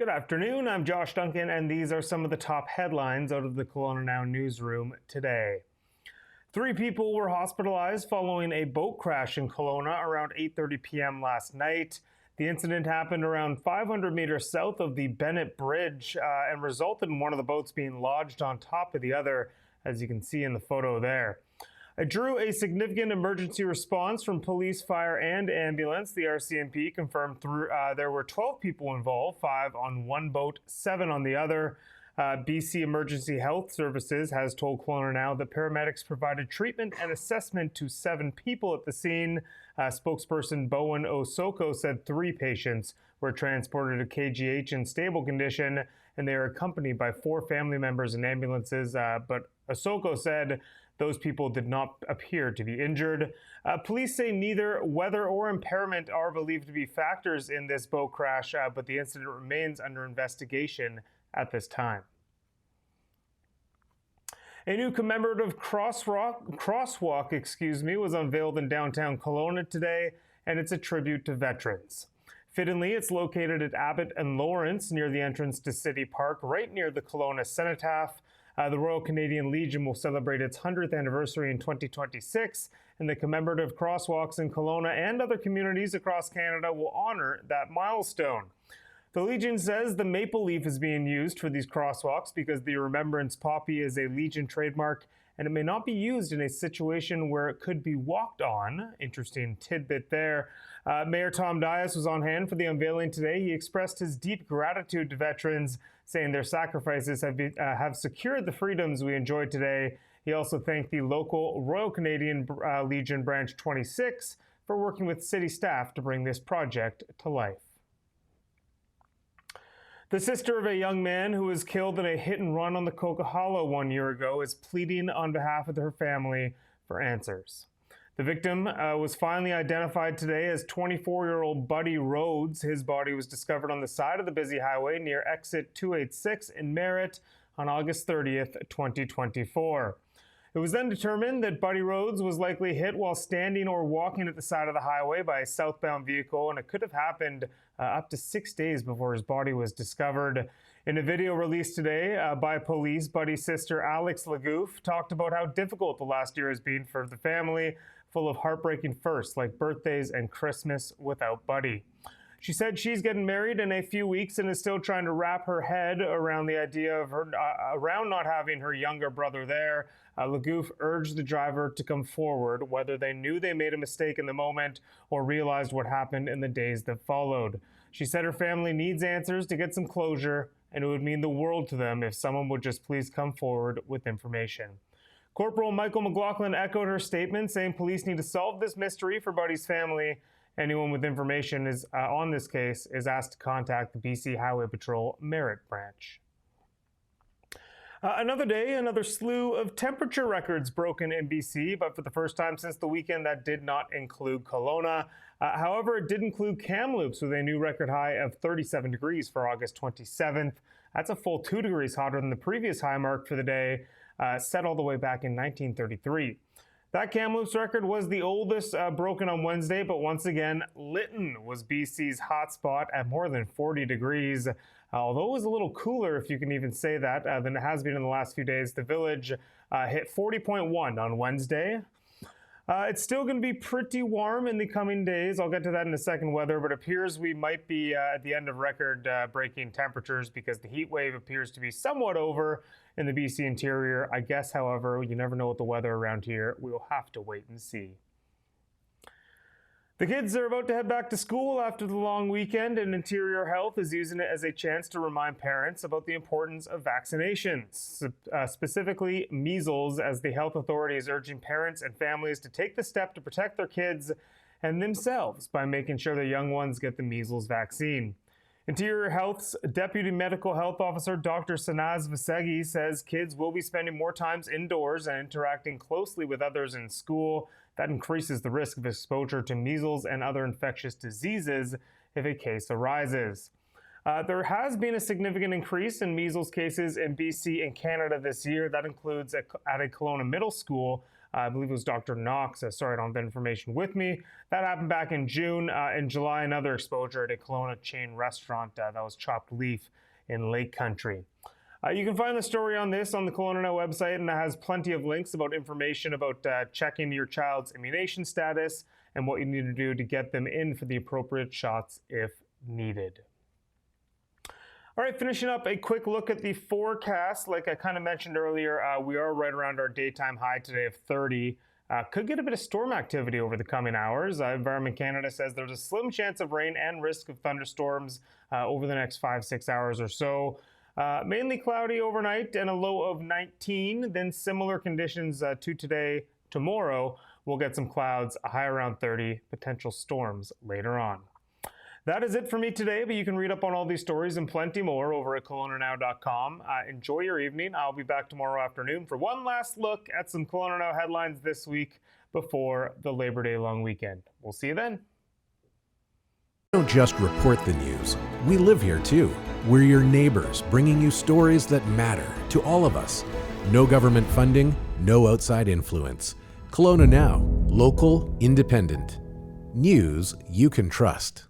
Good afternoon, I'm Josh Duncan, and these are some of the top headlines out of the KelownaNow newsroom today. 3 people were hospitalized following a boat crash in Kelowna around 8:30 p.m. last night. The incident happened around 500 meters south of the Bennett Bridge and resulted in one of the boats being lodged on top of the other, as you can see in the photo there. It drew a significant emergency response from police, fire, and ambulance. The RCMP confirmed there were 12 people involved, 5 on one boat, 7 on the other. BC Emergency Health Services has told KelownaNow that paramedics provided treatment and assessment to 7 people at the scene. Spokesperson Bowen Osoko said 3 patients were transported to KGH in stable condition, and they are accompanied by 4 family members and ambulances. But Osoko said those people did not appear to be injured. Police say neither weather or impairment are believed to be factors in this boat crash, but the incident remains under investigation at this time. A new commemorative crosswalk was unveiled in downtown Kelowna today, and it's a tribute to veterans. Fittingly, it's located at Abbott and Lawrence near the entrance to City Park, right near the Kelowna Cenotaph. The Royal Canadian Legion will celebrate its 100th anniversary in 2026, and the commemorative crosswalks in Kelowna and other communities across Canada will honor that milestone. The Legion says the maple leaf is being used for these crosswalks because the Remembrance Poppy is a Legion trademark, and it may not be used in a situation where it could be walked on. Interesting tidbit there. Mayor Tom Dias was on hand for the unveiling today. He expressed his deep gratitude to veterans, saying their sacrifices have secured the freedoms we enjoy today. He also thanked the local Royal Canadian Legion Branch 26 for working with city staff to bring this project to life. The sister of a young man who was killed in a hit-and-run on the Coquihalla 1 year ago is pleading on behalf of her family for answers. The victim was finally identified today as 24-year-old Buddy Rhodes. His body was discovered on the side of the busy highway near exit 286 in Merritt on August 30th, 2024. It was then determined that Buddy Rhodes was likely hit while standing or walking at the side of the highway by a southbound vehicle, and it could have happened up to 6 days before his body was discovered. In a video released today by police, Buddy's sister Alex Lagouf talked about how difficult the last year has been for the family, full of heartbreaking firsts like birthdays and Christmas without Buddy. She said she's getting married in a few weeks and is still trying to wrap her head around the idea of around not having her younger brother there. Lagouf urged the driver to come forward, whether they knew they made a mistake in the moment or realized what happened in the days that followed. She said her family needs answers to get some closure, and it would mean the world to them if someone would just please come forward with information. Corporal Michael McLaughlin echoed her statement, saying police need to solve this mystery for Buddy's family. Anyone with information on this case is asked to contact the BC Highway Patrol Merritt branch. Another day, another slew of temperature records broken in BC, but for the first time since the weekend, that did not include Kelowna. However, it did include Kamloops with a new record high of 37 degrees for August 27th. That's a full 2 degrees hotter than the previous high mark for the day, set all the way back in 1933. That Kamloops record was the oldest broken on Wednesday, but once again, Lytton was BC's hotspot at more than 40 degrees. Although it was a little cooler, if you can even say that, than it has been in the last few days. The Village hit 40.1 on Wednesday. It's still going to be pretty warm in the coming days. I'll get to that in a second, weather, but it appears we might be at the end of record-breaking temperatures because the heat wave appears to be somewhat over in the BC interior. I guess, however, you never know what the weather around here. We will have to wait and see. The kids are about to head back to school after the long weekend, and Interior Health is using it as a chance to remind parents about the importance of vaccinations, specifically measles, as the health authority is urging parents and families to take the step to protect their kids and themselves by making sure their young ones get the measles vaccine. Interior Health's Deputy Medical Health Officer, Dr. Sanaz Vasegi, says kids will be spending more time indoors and interacting closely with others in school. That increases the risk of exposure to measles and other infectious diseases if a case arises. There has been a significant increase in measles cases in BC and Canada this year. That includes at a Kelowna middle school. I believe it was Dr. Knox. Sorry, I don't have the information with me. That happened back in June. In July, another exposure at a Kelowna chain restaurant that was chopped leaf in Lake Country. You can find the story on this on the KelownaNow website, and it has plenty of links about information about checking your child's immunization status and what you need to do to get them in for the appropriate shots if needed. All right, finishing up, a quick look at the forecast. Like I kind of mentioned earlier, we are right around our daytime high today of 30. Could get a bit of storm activity over the coming hours. Environment Canada says there's a slim chance of rain and risk of thunderstorms over the next 5-6 hours or so. Mainly cloudy overnight and a low of 19. Then similar conditions to today. Tomorrow, we'll get some clouds, a high around 30, potential storms later on. That is it for me today, but you can read up on all these stories and plenty more over at KelownaNow.com. Enjoy your evening. I'll be back tomorrow afternoon for one last look at some KelownaNow headlines this week before the Labor Day long weekend. We'll see you then. We don't just report the news. We live here too. We're your neighbors, bringing you stories that matter to all of us. No government funding, no outside influence. Kelowna Now, local, independent. News you can trust.